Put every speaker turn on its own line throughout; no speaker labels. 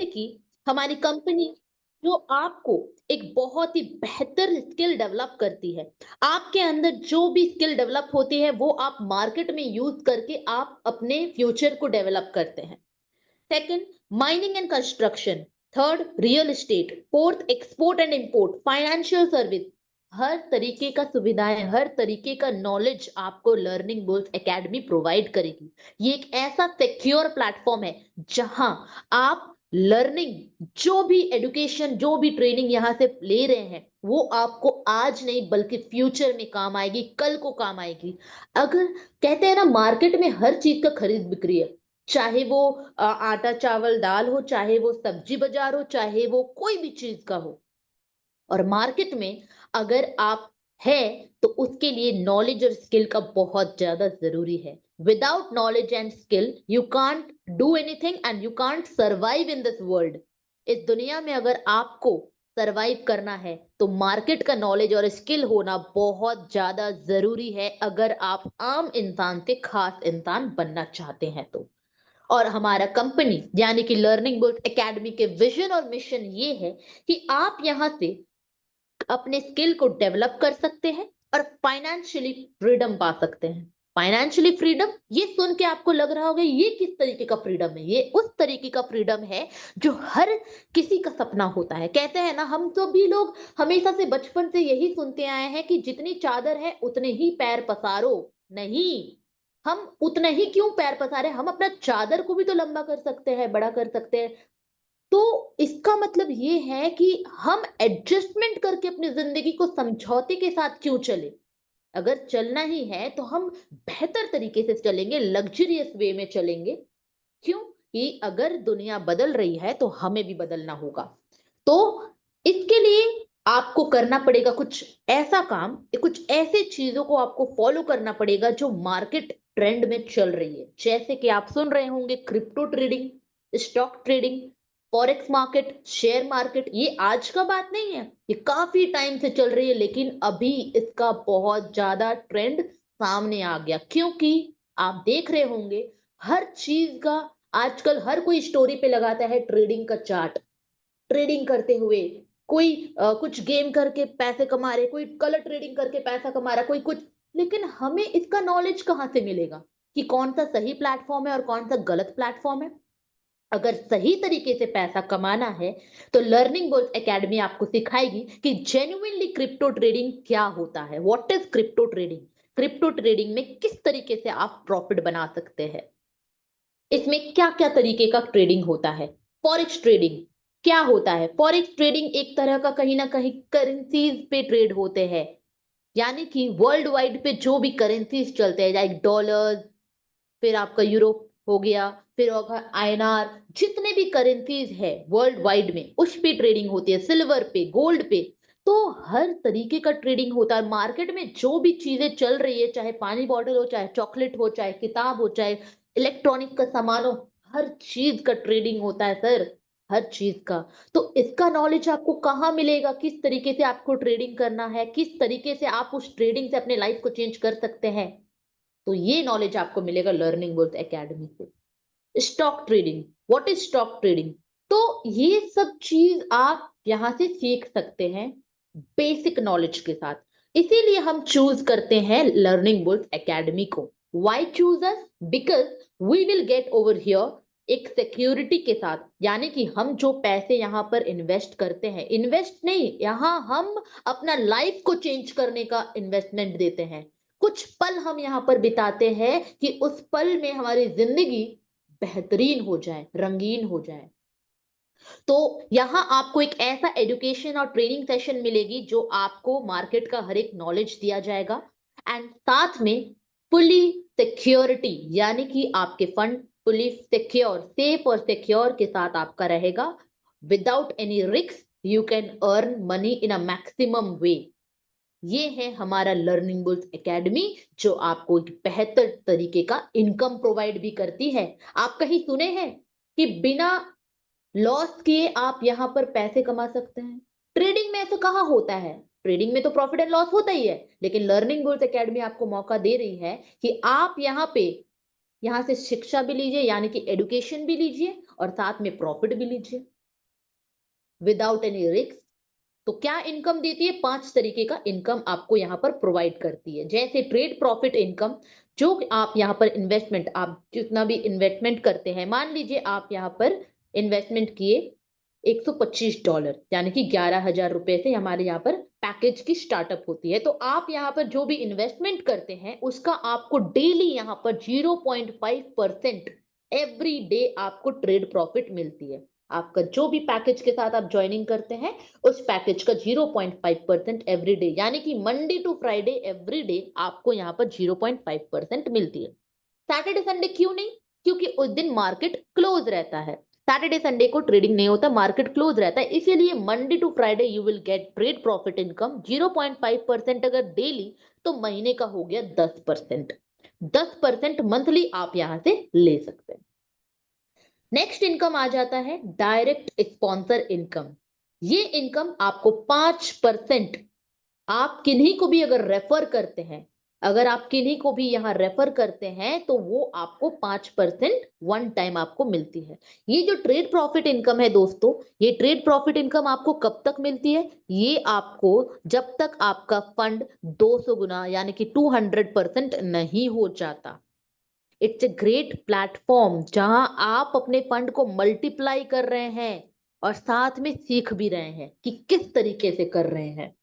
कि हमारी कंपनी जो आपको एक बहुत ही बेहतर स्किल डेवलप करती है। आपके अंदर जो भी स्किल डेवलप होती है वो आप मार्केट में यूज करके आप अपने फ्यूचर को डेवलप करते हैं। Second, mining and construction. Third, real estate. Fourth, export and import, financial service. हर तरीके का सुविधाएं, हर तरीके का नॉलेज आपको लर्निंग बुल्स एकेडमी प्रोवाइड करेगी। ये एक ऐसा सिक्योर प्लेटफॉर्म है जहां आप लर्निंग, जो भी एजुकेशन, जो भी ट्रेनिंग यहां से ले रहे हैं वो आपको आज नहीं बल्कि फ्यूचर में काम आएगी, कल को काम आएगी। अगर कहते हैं ना, मार्केट में हर चीज का खरीद बिक्री है, चाहे वो आटा चावल दाल हो, चाहे वो सब्जी बाजार हो, चाहे वो कोई भी चीज का हो। और मार्केट में अगर आप है तो उसके लिए नॉलेज और स्किल का बहुत ज्यादा जरूरी है। Without knowledge and skill you can't do anything and you can't survive in this world. इस दुनिया में अगर आपको सरवाइव करना है तो मार्केट का नॉलेज और स्किल होना बहुत ज्यादा जरूरी है, अगर आप आम इंसान से खास इंसान बनना चाहते हैं तो। और हमारा कंपनी यानी कि लर्निंग बुल्स एकेडमी के विजन और मिशन ये है कि आप यहां से अपने स्किल को डेवलप कर सकते हैं और फाइनेंशियली फ्रीडम पा सकते हैं। फाइनेंशियली फ्रीडम, ये सुन के आपको लग रहा होगा ये किस तरीके का फ्रीडम है? ये उस तरीके का फ्रीडम है जो हर किसी का सपना होता है। कहते हैं ना, हम तो भी लोग हमेशा से बचपन से यही सुनते आए हैं कि जितनी चादर है उतने ही पैर पसारो। नहीं, हम उतने ही क्यों पैर पसारे, हम अपना चादर को भी तो लंबा कर सकते हैं, बड़ा कर सकते हैं। तो इसका मतलब ये है कि हम एडजस्टमेंट करके अपनी जिंदगी को समझौते के साथ क्यों चले। अगर चलना ही है तो हम बेहतर तरीके से चलेंगे, लग्जरियस वे में चलेंगे। क्यों? कि अगर दुनिया बदल रही है तो हमें भी बदलना होगा। तो इसके लिए आपको करना पड़ेगा कुछ ऐसा काम, कुछ ऐसे चीजों को आपको फॉलो करना पड़ेगा जो मार्केट ट्रेंड में चल रही है। जैसे कि आप सुन रहे होंगे crypto trading, stock trading, forex market, share market. ये आज का बात नहीं है, ये काफी टाइम से चल रही है, लेकिन अभी इसका बहुत ज्यादा ट्रेंड सामने आ गया। क्योंकि आप देख रहे होंगे हर चीज का आजकल हर कोई स्टोरी पे लगाता है ट्रेडिंग का चार्ट। ट्रेडिंग करते हुए कोई कुछ गेम करके पैसे कमा रहे, कोई कलर ट्रेडिंग करके पैसा कमा रहा, कोई कुछ। लेकिन हमें इसका नॉलेज कहाँ से मिलेगा कि कौन सा सही प्लेटफॉर्म है और कौन सा गलत प्लेटफॉर्म है? अगर सही तरीके से पैसा कमाना है तो लर्निंग बुल्स एकेडमी आपको सिखाएगी कि जेन्युइनली क्रिप्टो ट्रेडिंग क्या होता है। What is crypto trading? Crypto trading में किस तरीके से आप प्रॉफिट बना सकते हैं, इसमें क्या क्या तरीके का ट्रेडिंग होता है। फॉरेक्स ट्रेडिंग क्या होता है? फॉरेक्स ट्रेडिंग एक तरह का कहीं ना कहीं करेंसीज पे ट्रेड होते हैं, यानी कि वर्ल्ड वाइड पे जो भी करेंसीज चलते हैं, लाइक डॉलर, फिर आपका यूरो हो गया, फिर होगा आईएनआर, जितने भी करेंसीज है वर्ल्ड वाइड में उस पे ट्रेडिंग होती है, सिल्वर पे, गोल्ड पे। तो हर तरीके का ट्रेडिंग होता है मार्केट में। जो भी चीजें चल रही है, चाहे पानी बॉटल हो, चाहे चॉकलेट हो, चाहे किताब हो, चाहे इलेक्ट्रॉनिक का सामान हो, हर चीज का ट्रेडिंग होता है सर, हर चीज का। तो इसका नॉलेज आपको कहाँ मिलेगा? किस तरीके से आपको ट्रेडिंग करना है, किस तरीके से आप उस ट्रेडिंग से अपने लाइफ को चेंज कर सकते हैं, तो ये नॉलेज आपको मिलेगा लर्निंग बुल्स एकेडमी से। Stock trading, what is stock trading? तो ये सब चीज आप यहां से सीख सकते हैं बेसिक नॉलेज के साथ। इसीलिए हम चूज करते हैं लर्निंग बुल्स एकेडमी को। Why choose us? Because we will get over here एक सिक्योरिटी के साथ, यानी कि हम जो पैसे यहाँ पर इन्वेस्ट करते हैं, इन्वेस्ट नहीं, यहाँ हम अपना लाइफ को चेंज करने का इन्वेस्टमेंट देते हैं। कुछ पल हम यहाँ पर बिताते हैं कि उस पल में हमारी जिंदगी बेहतरीन हो जाए, रंगीन हो जाए। तो यहाँ आपको एक ऐसा एजुकेशन और ट्रेनिंग सेशन मिलेगी जो आपको मार्केट का हर एक नॉलेज दिया जाएगा, एंड साथ में फुली सिक्योरिटी, यानी कि आपके फंड फुली सिक्योर, सेफ और सिक्योर के साथ आपका रहेगा। Without any risk you can earn money in a maximum way. ये है हमारा लर्निंग बुल्स एकेडमी, जो आपको एक बेहतर तरीके का इनकम प्रोवाइड भी करती है। आप कहीं सुने हैं कि बिना लॉस किए आप यहां पर पैसे कमा सकते हैं? ट्रेडिंग में ऐसा कहाँ होता है? ट्रेडिंग में तो प्रॉफिट एंड लॉस होता ही है, लेकिन लर्निंग बुल्स एकेडमी आपको मौका दे रही है कि आप यहाँ पे, यहाँ से शिक्षा भी लीजिए, यानी कि एडुकेशन भी लीजिए और साथ में प्रॉफिट भी लीजिए। Without any risk. तो क्या इनकम देती है? 5 तरीके का इनकम आपको यहाँ पर प्रोवाइड करती है। जैसे ट्रेड प्रॉफिट इनकम, जो आप यहाँ पर इन्वेस्टमेंट, आप जितना भी इन्वेस्टमेंट करते हैं, मान लीजिए आप यहाँ पर इन्वेस्टमेंट किए $125, यानी कि 11,000 रुपए से हमारे यहाँ पर पैकेज की स्टार्टअप होती है। तो आप यहाँ पर जो भी इन्वेस्टमेंट करते हैं उसका आपको डेली यहाँ पर 0.5% एवरी डे आपको ट्रेड प्रॉफिट मिलती है। आपका जो भी पैकेज के साथ आप ज्वाइनिंग करते हैं उस पैकेज का 0.5% एवरी डे, यानी कि Monday to Friday every day आपको यहाँ पर 0.5% मिलती है। सैटरडे संडे क्यों नहीं? क्योंकि उस दिन मार्केट क्लोज रहता है। सैटरडे संडे को ट्रेडिंग नहीं होता, मार्केट क्लोज रहता है, इसीलिए Monday to Friday you will get trade profit income 0.5%। अगर डेली तो महीने का हो गया 10%। 10% मंथली आप यहां से ले सकते हैं। नेक्स्ट इनकम आ जाता है डायरेक्ट स्पॉन्सर इनकम। ये इनकम आपको 5%, आप किन्हीं को भी अगर रेफर करते हैं, अगर आप किन्हीं को भी यहाँ रेफर करते हैं तो वो आपको 5% वन टाइम आपको मिलती है। ये जो ट्रेड प्रॉफिट इनकम है दोस्तों, ये ट्रेड प्रॉफिट इनकम आपको कब तक मिलती है? ये आपको जब तक आपका फंड 200 गुना यानी कि 200% नहीं हो जाता। इट्स ए ग्रेट प्लेटफॉर्म जहां आप अपने फंड को मल्टीप्लाई कर रहे हैं और साथ में सीख भी रहे हैं कि किस तरीके से कर रहे हैं।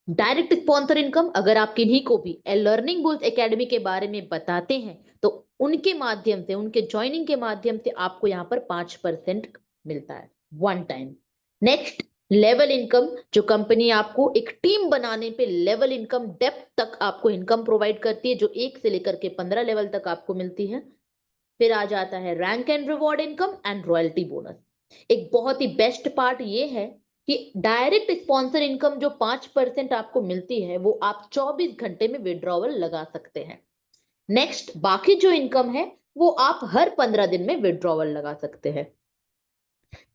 डायरेक्ट स्पॉन्सर इनकम, अगर आप किन्हीं को भी लर्निंग बुल्स एकेडमी के बारे में बताते हैं तो उनके माध्यम से, उनके ज्वाइनिंग के माध्यम से आपको यहाँ पर 5% मिलता है one time. Next level income, जो कंपनी आपको एक टीम बनाने पे लेवल इनकम डेप्थ तक आपको इनकम प्रोवाइड करती है, जो 1 से लेकर के 15 लेवल तक आपको मिलती है। फिर आ जाता है rank and reward income and royalty bonus. एक बहुत ही बेस्ट पार्ट ये है कि डायरेक्ट स्पॉन्सर इनकम जो 5% आपको मिलती है वो आप 24 घंटे में विड्रॉवल लगा सकते हैं। नेक्स्ट बाकी जो इनकम है वो आप हर 15 दिन में विड्रॉवल लगा सकते हैं।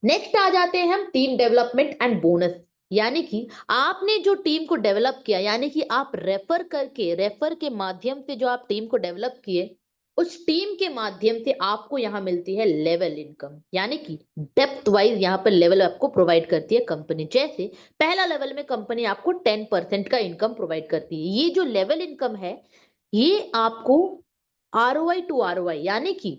नेक्स्ट आ जाते हैं हम टीम डेवलपमेंट एंड बोनस, यानी कि आपने जो टीम को डेवलप किया, यानी कि आप रेफर के माध्यम से जो आप टीम को डेवलप किए, उस टीम के माध्यम से आपको यहां मिलती है लेवल इनकम, यानी कि डेप्थ वाइज यहां पर लेवल आपको प्रोवाइड करती है कंपनी। जैसे पहला लेवल में कंपनी आपको 10% का इनकम प्रोवाइड करती है। ये जो लेवल इनकम है ये आपको आरओआई टू आरओआई, यानी कि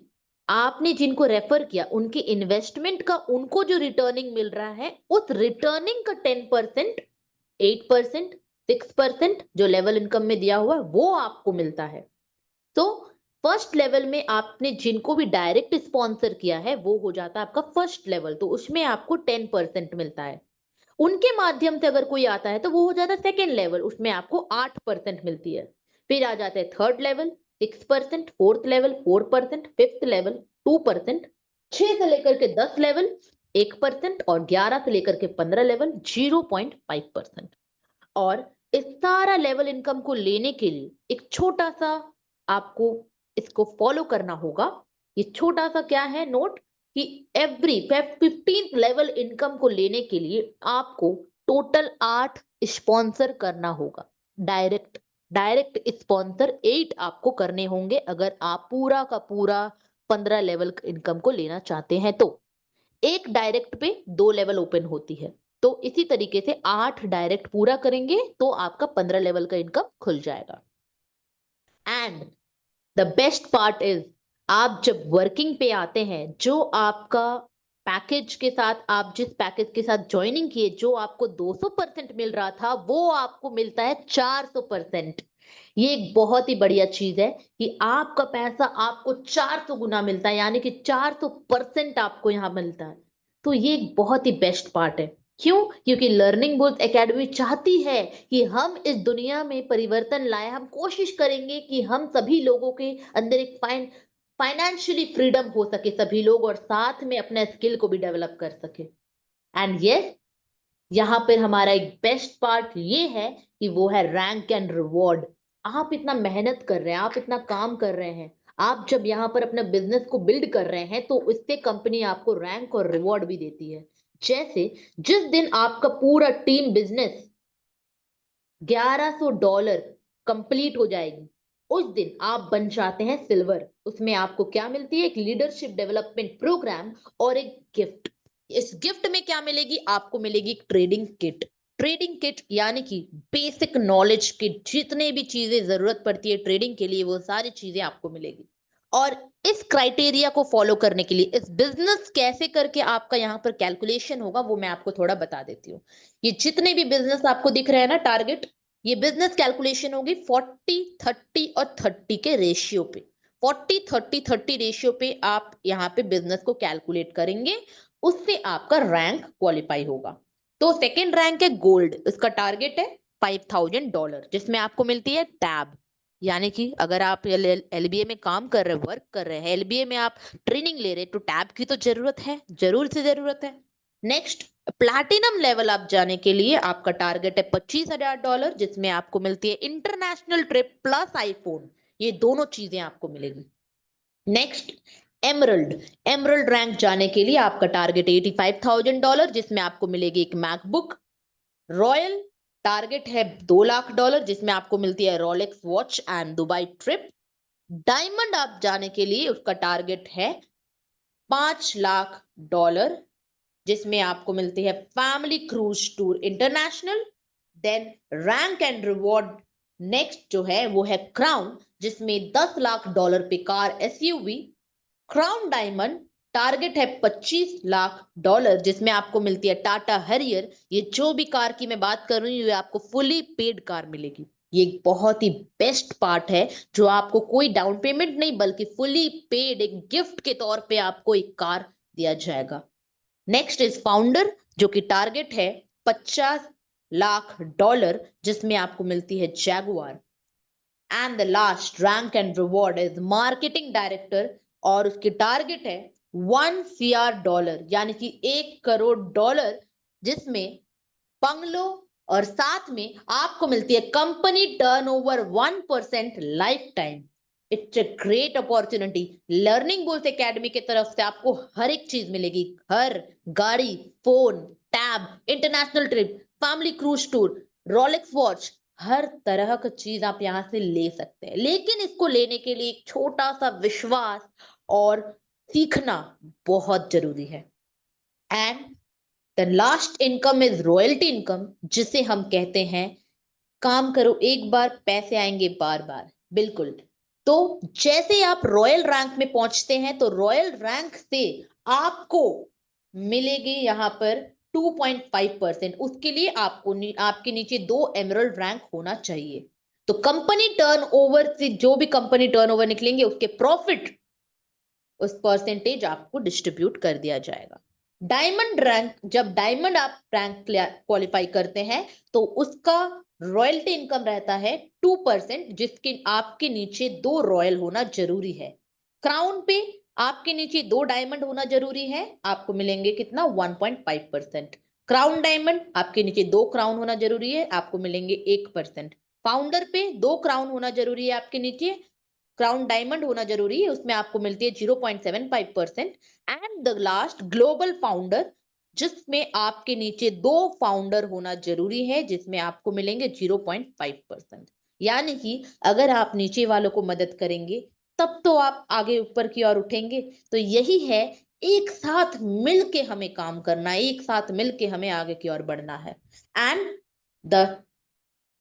आपने जिनको रेफर किया उनके इन्वेस्टमेंट का उनको जो रिटर्निंग मिल रहा है, उस रिटर्निंग का 10%, 8%, 6% जो लेवल इनकम में दिया हुआ है वो आपको मिलता है। तो फर्स्ट लेवल में आपने जिनको भी डायरेक्ट स्पॉन्सर किया है वो हो जाता है आपका फर्स्ट लेवल, तो उसमें आपको 10% मिलता है। उनके माध्यम से अगर कोई आता है तो वो हो जाता है सेकेंड लेवल, उसमें आपको 8% मिलती है। फिर आ जाता है third level 6%, fourth level 4%, fifth level 2%, 6 से लेकर के 10 लेवल 1%, और 11 से लेकर के 15 लेवल 0.5%। और इस सारा लेवल इनकम को लेने के लिए एक छोटा सा आपको इसको फॉलो करना होगा। ये छोटा सा क्या है नोट, कि एवरी 15th लेवल इनकम को लेने के लिए आपको टोटल 8 स्पॉन्सर करना होगा। डायरेक्ट डायरेक्ट स्पॉन्सर 8 आपको करने होंगे अगर आप पूरा का पूरा 15 लेवल इनकम को लेना चाहते हैं। तो एक डायरेक्ट पे 2 लेवल ओपन होती है, तो इसी तरीके से 8 डायरेक्ट पूरा करेंगे तो आपका 15 लेवल का इनकम खुल जाएगा। And the best part is, आप जब वर्किंग पे आते हैं, जो आपका पैकेज के साथ, आप जिस पैकेज के साथ ज्वाइनिंग किए, जो आपको 200% मिल रहा था वो आपको मिलता है 400%। ये एक बहुत ही बढ़िया चीज है कि आपका पैसा आपको 400 गुना मिलता है, यानी कि 400% आपको यहां मिलता है। तो ये एक बहुत ही बेस्ट पार्ट है। क्यों? क्योंकि लर्निंग बुल्स एकेडमी चाहती है कि हम इस दुनिया में परिवर्तन लाए। हम कोशिश करेंगे कि हम सभी लोगों के अंदर एक फाइनेंशियली फ्रीडम हो सके, सभी लोग, और साथ में अपने स्किल को भी डेवलप कर सके। एंड यस, यहाँ पर हमारा एक बेस्ट पार्ट ये है कि वो है रैंक एंड रिवॉर्ड। आप इतना मेहनत कर रहे हैं, आप इतना काम कर रहे हैं, आप जब यहाँ पर अपने बिजनेस को बिल्ड कर रहे हैं तो इससे कंपनी आपको रैंक और रिवॉर्ड भी देती है। जैसे जिस दिन आपका पूरा टीम बिजनेस $1100 कंप्लीट हो जाएगी, उस दिन आप बन जाते हैं सिल्वर। उसमें आपको क्या मिलती है? एक लीडरशिप डेवलपमेंट प्रोग्राम और एक गिफ्ट। इस गिफ्ट में क्या मिलेगी? आपको मिलेगी ट्रेडिंग किट। ट्रेडिंग किट यानी कि बेसिक नॉलेज के जितने भी चीजें जरूरत पड़ती है ट्रेडिंग के लिए, वो सारी चीजें आपको मिलेगी। और इस क्राइटेरिया को फॉलो करने के लिए, इस बिजनेस कैसे करके आपका यहाँ पर कैलकुलेशन होगा, वो मैं आपको थोड़ा बता देती हूँ। ये जितने भी बिजनेस आपको दिख रहे हैं ना टारगेट, ये बिजनेस कैलकुलेशन होगी 40-30 और 30 के रेशियो पे। 40-30-30 रेशियो पे आप यहाँ पे बिजनेस को कैलकुलेट करेंगे, उससे आपका रैंक क्वालिफाई होगा। तो सेकंड रैंक है गोल्ड, इसका टारगेट है $5000, जिसमें आपको मिलती है टैब। यानी कि अगर आप एलबीए में काम कर रहे, वर्क कर रहे हैं, एलबीए में आप ट्रेनिंग ले रहे, तो टैब की तो जरूरत है, जरूर से जरूरत है। नेक्स्ट, प्लैटिनम लेवल आप जाने के लिए आपका टारगेट है $25000, जिसमें आपको मिलती है इंटरनेशनल ट्रिप प्लस आईफोन, ये दोनों चीजें आपको मिलेगी। Next, emerald. एमरल्ड रैंक जाने के लिए आपका टारगेट $85000, जिसमें आपको मिलेगी एक मैकबुक। रॉयल टारगेट है $2 लाख, जिसमें आपको मिलती है Rolex watch and Dubai trip. Diamond आप जाने के लिए उसका टारगेट है $5 लाख, जिसमें आपको मिलती है family cruise tour international. Then rank and reward next जो है वो है क्राउन, जिसमें $10 लाख पे car SUV. Crown diamond target है $25 लाख, जिसमें आपको मिलती है टाटा हैरियर। ये जो भी कार की मैं बात कर रही हूँ, ये आपको फुली पेड कार मिलेगी। ये एक बहुत ही बेस्ट पार्ट है, जो आपको कोई डाउन पेमेंट नहीं बल्कि फुली पेड एक गिफ्ट के तौर पे आपको एक कार दिया जाएगा। नेक्स्ट इज फाउंडर, जो कि टारगेट है $50 लाख, जिसमें आपको मिलती है Jaguar. And the last rank and reward is marketing director, और उसकी टारगेट है $1 crore, यानी कि $1 करोड़, जिसमें बंगलो और साथ में आपको मिलती है company turnover 1% life time. It's a great opportunity. Learning Bulls academy की तरफ से आपको हर एक चीज मिलेगी, घर, गाड़ी, phone, tab, international trip, family cruise tour, Rolex watch, हर तरह का चीज आप यहाँ से ले सकते हैं। लेकिन इसको लेने के लिए एक छोटा सा विश्वास और सीखना बहुत जरूरी है। And the last income is royalty income, जिसे हम कहते हैं काम करो एक बार पैसे आएंगे बार बार। बिल्कुल। तो जैसे आप रॉयल रैंक में पहुंचते हैं, तो रॉयल रैंक से आपको मिलेगी यहां पर 2.5%। उसके लिए आपको आपके नीचे 2 एमरल्ड रैंक होना चाहिए। तो कंपनी टर्नओवर से जो भी कंपनी टर्नओवर निकलेंगे, उसके प्रॉफिट उस परसेंटेज आपको डिस्ट्रीब्यूट कर दिया जाएगा। डायमंड रैंक, जब डायमंड आप रैंक क्वालिफाई करते हैं, तो उसका रॉयल्टी इनकम रहता है 2%, जिसके आपके नीचे 2 रॉयल होना जरूरी है। क्राउन पे आपके नीचे 2 डायमंड होना जरूरी है, आपको मिलेंगे कितना 1.5%। क्राउन डायमंड आपके नीचे 2 क्राउन होना जरूरी है, आपको मिलेंगे 1%। फाउंडर पे 2 क्राउन होना जरूरी है, आपके नीचे क्राउन डायमंड होना जरूरी है, उसमें आपको मिलती है 0.75%। And the last global founder, जिसमें आपके नीचे 2 फाउंडर होना जरूरी है, जिसमें आपको मिलेंगे 0.5%। यानी कि अगर आप नीचे वालों को मदद करेंगे, तब तो आप आगे ऊपर की ओर उठेंगे। तो यही है, एक साथ मिलके हमें काम करना है, एक साथ मिलके हमें आगे की ओर बढ़ना है। And the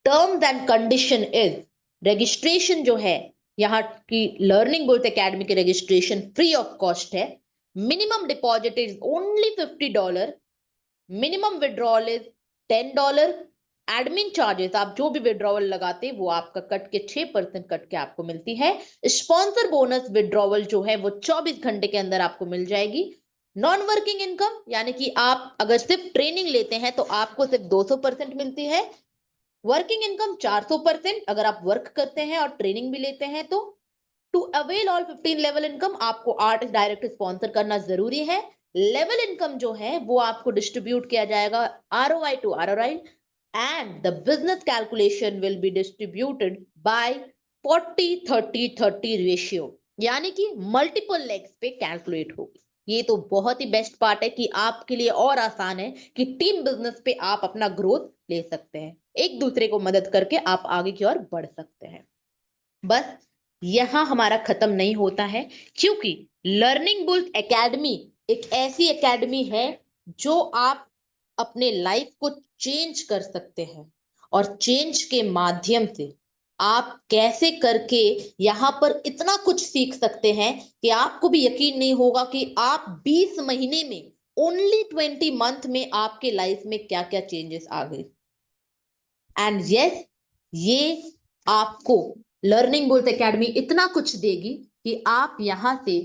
terms and condition is, registration जो है यहाँ की लर्निंग बुल्स एकेडमी के रजिस्ट्रेशन फ्री ऑफ कॉस्ट है। Minimum deposit is only $50, minimum withdrawal is $10। Admin charges आप जो भी विड्रॉवल लगाते हैं, वो आपका कट के 6% कट के आपको मिलती है। स्पॉन्सर बोनस विड्रॉवल जो है वो 24 घंटे के अंदर आपको मिल जाएगी। नॉन वर्किंग इनकम, यानी कि आप अगर सिर्फ ट्रेनिंग लेते हैं तो आपको सिर्फ 200% मिलती है। वर्किंग इनकम 400%, अगर आप वर्क करते हैं और ट्रेनिंग भी लेते हैं तो। To avail all 15 level income, आपको आर्टिस्ट डायरेक्ट स्पॉन्सर करना जरूरी है। लेवल इनकम जो है वो आपको डिस्ट्रीब्यूट किया जाएगा ROI to ROI, and the business calculation will be distributed by 40-30-30 ratio, यानी कि मल्टीपल लेग्स पे कैलकुलेट होगी। ये तो बहुत ही बेस्ट पार्ट है कि आपके लिए और आसान है कि टीम बिजनेस पे आप अपना ग्रोथ ले सकते हैं, एक दूसरे को मदद करके आप आगे की ओर बढ़ सकते हैं। बस यहां हमारा खत्म नहीं होता है, क्योंकि लर्निंग बुल्स एकेडमी एक ऐसी एकेडमी है जो आप अपने लाइफ को चेंज कर सकते हैं, और चेंज के माध्यम से आप कैसे करके यहां पर इतना कुछ सीख सकते हैं कि आपको भी यकीन नहीं होगा कि आप 20 महीने में, ओनली 20 मंथ में आपके लाइफ में क्या क्या चेंजेस आ गए। एंड यस, ये आपको लर्निंग बुल्स एकेडमी इतना कुछ देगी कि आप यहां से